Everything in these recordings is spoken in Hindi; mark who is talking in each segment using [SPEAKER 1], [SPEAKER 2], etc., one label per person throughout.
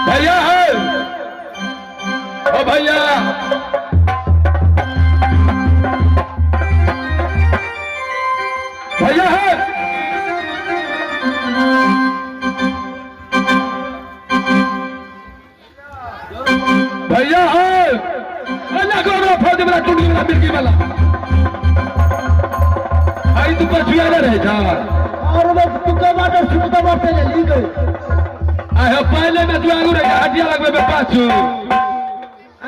[SPEAKER 1] भैया है ओ भैया भैया है भैया है अल्लाह को बड़ा फोड़ बड़ा टूटी बड़ा मिर्गी वाला आई तू पछुआ ना रहे जा
[SPEAKER 2] और वो तुका वाटर सुनता वाटर ले ली गई
[SPEAKER 1] आई हो पहले में तू आगू रहे हटिया लगवे में पाछू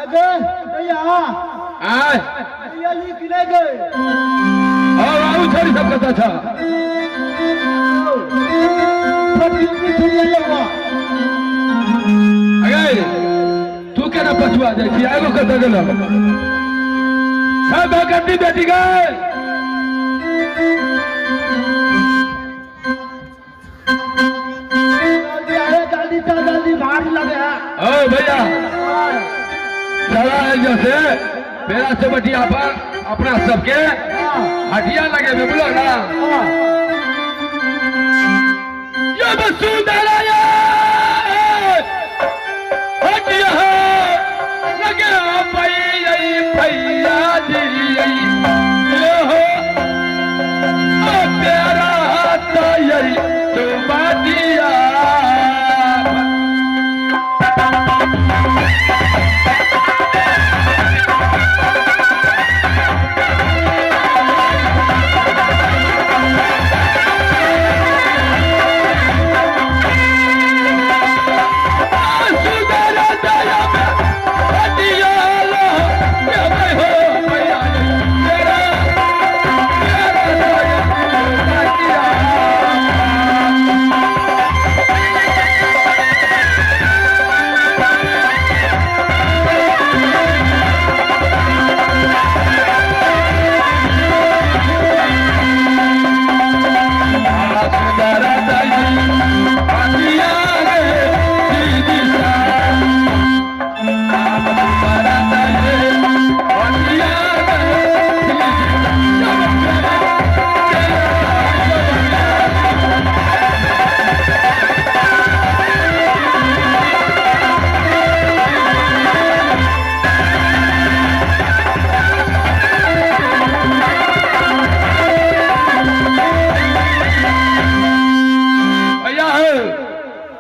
[SPEAKER 2] अगे भैया
[SPEAKER 1] आय
[SPEAKER 2] ये ली गिरे गए
[SPEAKER 1] और आऊ छोड़ी सब कथा था
[SPEAKER 2] सब गिर थोड़ी लगा
[SPEAKER 1] अगे तू केना पछुआ जाय छी आगो कत गेलो सब गड्डी बेटी गए
[SPEAKER 2] जल्दी भारी लगे है
[SPEAKER 1] ओ भैया चला है जैसे मेरा से बटिया पर अपना सबके हटिया लगे बोलो ना ये वसुंधरा हटिया लगे भैया जी ये हो तेरा तैयारी तो बाटिया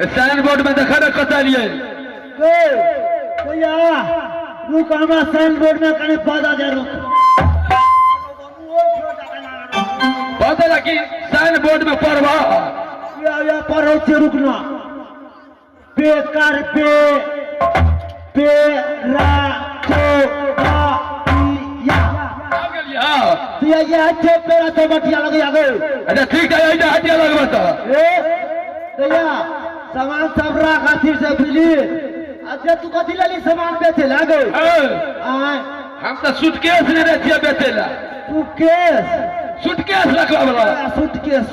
[SPEAKER 1] साइन बोर्ड में देखा ना कता लिए
[SPEAKER 2] भैया रुक हमरा साइन बोर्ड में कने पौधा दे रुक
[SPEAKER 1] पता लगी साइन बोर्ड में पढ़वा
[SPEAKER 2] या पढ़ो छे रुकना बेकार पे रा तो ये अच्छे पेरा तो बटिया लगे आगे
[SPEAKER 1] अच्छा ठीक है ये हटिया लगवा तो
[SPEAKER 2] भैया सामान सब रख खातिर से बिली अच्छा तू कथी लेली सामान बेचे लागे
[SPEAKER 1] हम तो सूटकेस ले रहे थे बेचेला सूटकेस रखवा वाला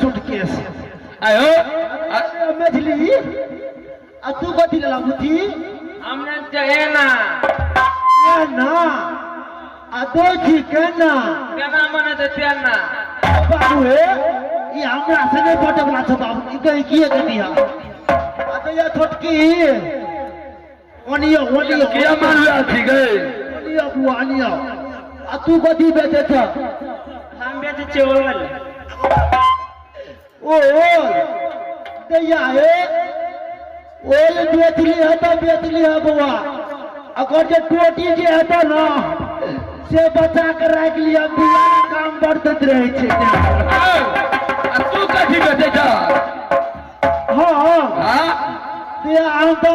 [SPEAKER 2] सूटकेस
[SPEAKER 1] आयो
[SPEAKER 2] मछली आ तू कथी लेला बुद्धि
[SPEAKER 3] हमने चाहे ना
[SPEAKER 2] आ देखी केना
[SPEAKER 3] मने तो तेना
[SPEAKER 2] बाबू हे ये हमरा से नहीं पटे वाला छ बाबू ई कहीं किए गनी हा आ तो ये छोटकी ओनियो
[SPEAKER 1] क्या मान रहा थी गए
[SPEAKER 2] ओनियो बुआनियो आ तू कथी बेचे छ
[SPEAKER 3] हम बेचे चोल
[SPEAKER 2] ओ दैया हे ओल बेचली है तो बेचली है बुआ अगर जे टोटी जे है तो ना से बचा कर रख लिया बिया काम बढ़त रहे छे
[SPEAKER 1] तू कथी बेचे छ
[SPEAKER 2] हां दिया हम तो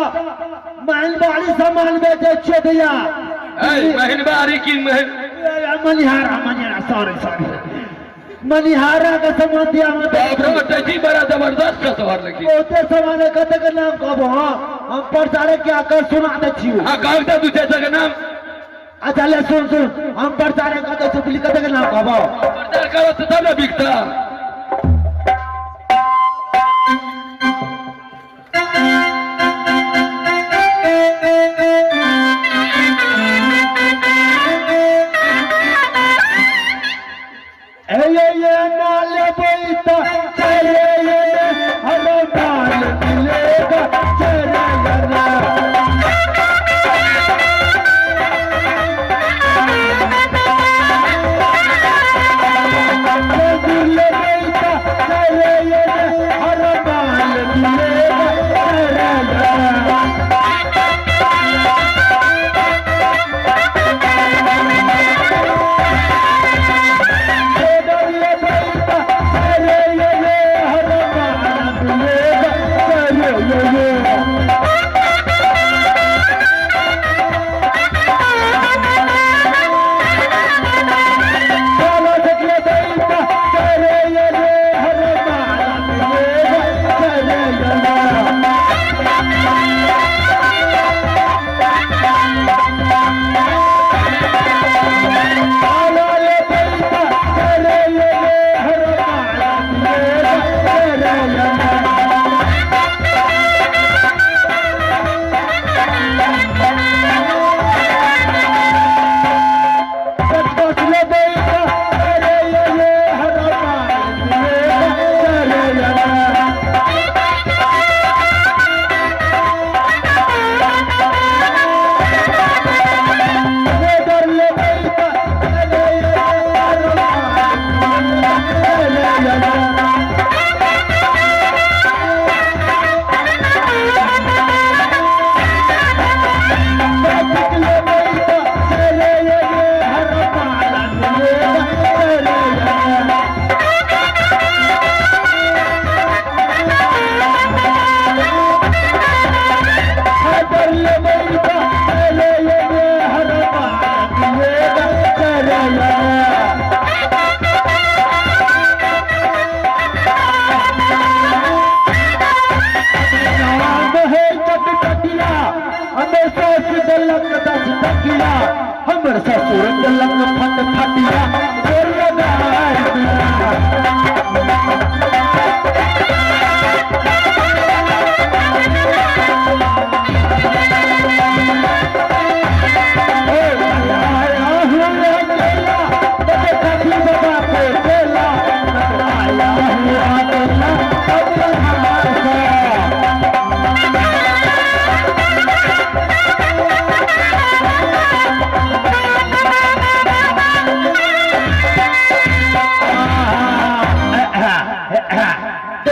[SPEAKER 2] महलबारी सामान बेचे छे दिया
[SPEAKER 1] महलबारी की
[SPEAKER 2] मनिहारा सॉरी मनिहारा का सामान दिया
[SPEAKER 1] हम बड़ा जबरदस्त तोहर लगी
[SPEAKER 2] ओते सामान कते के नाम कहबो हम प्रचारे क्या कर सुना दे छी
[SPEAKER 1] हां कहता तू चाचा के नाम
[SPEAKER 2] अच्छा ले सुन हम प्रचारे कते छुपली कते के नाम कहबो
[SPEAKER 1] प्रचार करो तो तब बिकता
[SPEAKER 2] ये ना लेबै तो चले हर माल मिलेगा चले हमर ससुर लग फट फटिया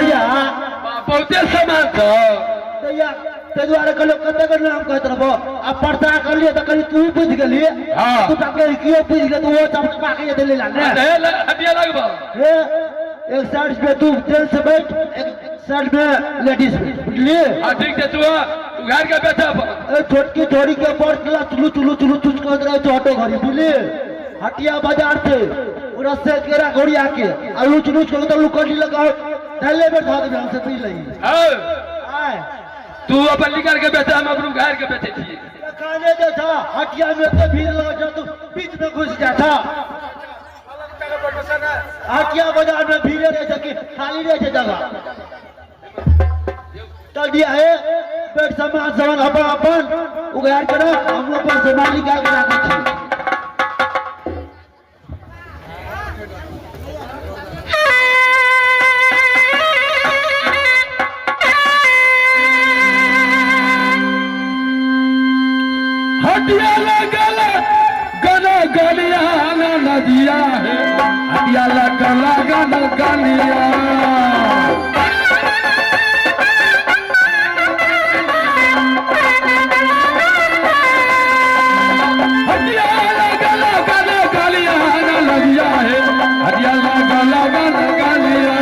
[SPEAKER 1] बहुते सामान तो
[SPEAKER 2] ते द्वारे कहलो कते के नाम कहत रहबो आ पर्दा कर लिए त कहीं तू बुझ गेली
[SPEAKER 1] हाँ।
[SPEAKER 2] तू टके कियो बुझ गेल तो वो चमका के दे लेला ने
[SPEAKER 1] हटिया लगबो
[SPEAKER 2] हे एक साइड पे तू जेंट्स बैठ एक साइड में लेडीज बुझली
[SPEAKER 1] हां ठीक है तू घर के बैठा
[SPEAKER 2] ए छोटकी छोड़ी के पड़ला चुलू चुलू चुलू चुच कर रहे तो ऑटो घरी बुझली हटिया बाजार से पूरा से केरा घोड़ी आके आ लुच लुच कर तो लुकड़ी लगा डाले बैठा दे हमसे पी लई आए
[SPEAKER 1] तू अपन निकाल के बैठा हम अपने घर के बैठे थी
[SPEAKER 2] खाने दे था हटिया में तो भीड़ लगा जा तू बीच में घुस जाता हटिया बाजार में भीड़ रहे जाके खाली रहे जगह तो दिया है पेट सामान सामान अपन उगाड़ करो हम लोग पर सामान निकाल के रखते
[SPEAKER 1] हटिया लगल गना गलिया ना नदिया है हटिया लगल गना गलिया हटिया लगल गना गलिया ना नदिया है हटिया लगल गना गलिया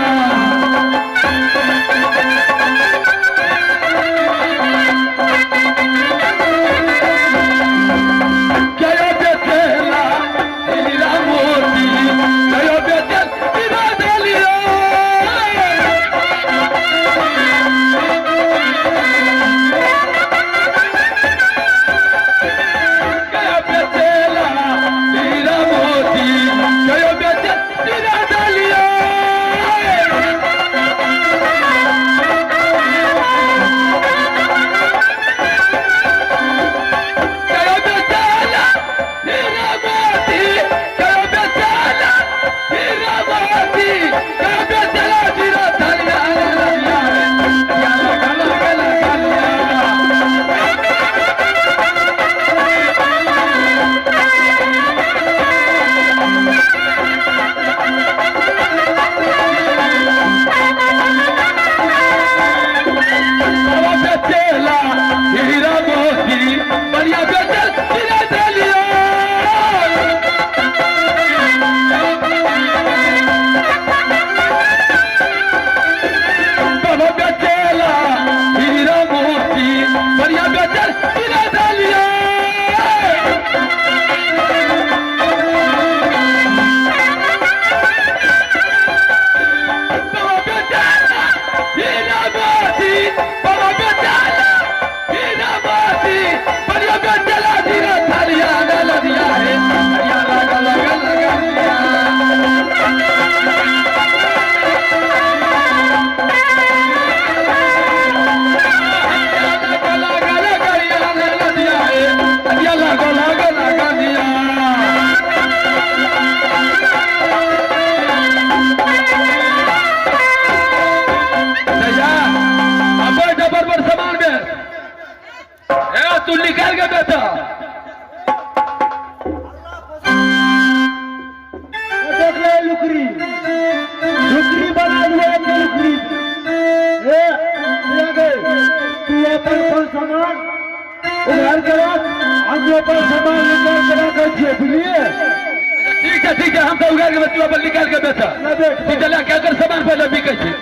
[SPEAKER 2] उधार करो, हम जो पर सामान निकाल कर रखा छिए, बुझलिए?
[SPEAKER 1] ठीक है हम तो उगाड़ के बच्चों पर निकाल के बेचा
[SPEAKER 2] ना बेच।
[SPEAKER 1] ठीक है क्या कर सामान पहले बिकै छै